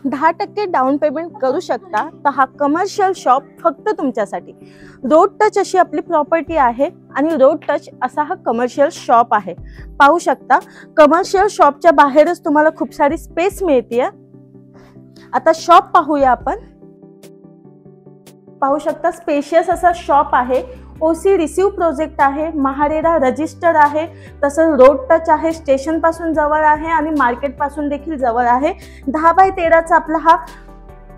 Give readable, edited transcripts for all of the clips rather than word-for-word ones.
10% down payment करू शकता, तर हा कमर्शियल शॉप फक्त तुमच्यासाठी। रोड टच अशी आपली प्रॉपर्टी आहे आणि रोड टच असा हा कमर्शियल शॉप आहे। पाहू शकता कमर्शियल शॉपच्या बाहेरच तुम्हाला खूप सारी स्पेस मिळते। आता शॉप पाहूया आपण। पाहू शकता स्पेशियस असा शॉप आहे। ओसी रिसीव प्रोजेक्ट आहे, महारेरा रजिस्टर आहे, तसंच रोड टच आहे, स्टेशन पासून जवळ आहे आणि मार्केट पासून देखील जवळ आहे। 10 बाय 13 चा आपला हा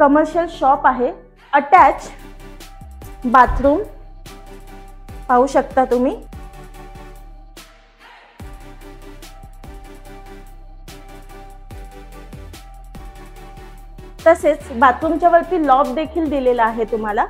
कमर्शियल शॉप आहे। अटॅच बाथरूम पाहू शकता तुम्ही। तसेच बाथरूमच्या वरती लॉब देखील दिलेला आहे तुम्हाला।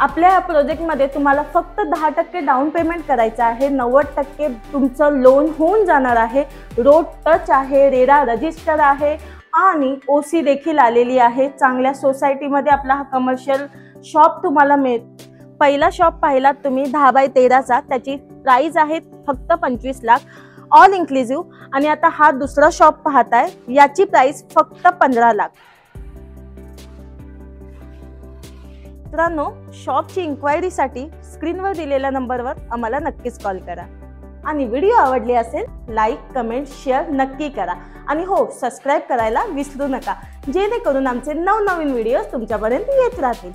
आपल्या या प्रोजेक्ट मध्ये तुम्हाला फक्त 10% डाऊन पेमेंट करायचं आहे, 90% तुमचं लोन होऊन जाणार आहे। रोड टच आहे, रेरा रजिस्टर आहे आणि ओसी देखील आलेली आहे। चांगल्या सोसायटीमध्ये आपला हा कमर्शियल शॉप तुम्हाला मिळेल। पहिला शॉप पाहिलात तुम्ही 10 बाय 13 चा, त्याची प्राइस आहे फक्त 25 लाख ऑल इन्क्लुसिव्ह। आणि आता हा दुसरा शॉप पाहताय, याची प्राइस फक्त 15 लाख। मित्रांनो, शॉपची इन्क्वायरीसाठी स्क्रीनवर दिलेल्या नंबरवर आम्हाला नक्कीच कॉल करा आणि व्हिडिओ आवडली असेल लाईक कमेंट शेअर नक्की करा आणि हो सबस्क्राईब करायला विसरू नका, जेणेकरून आमचे नवनवीन व्हिडिओज तुमच्यापर्यंत येत राहतील।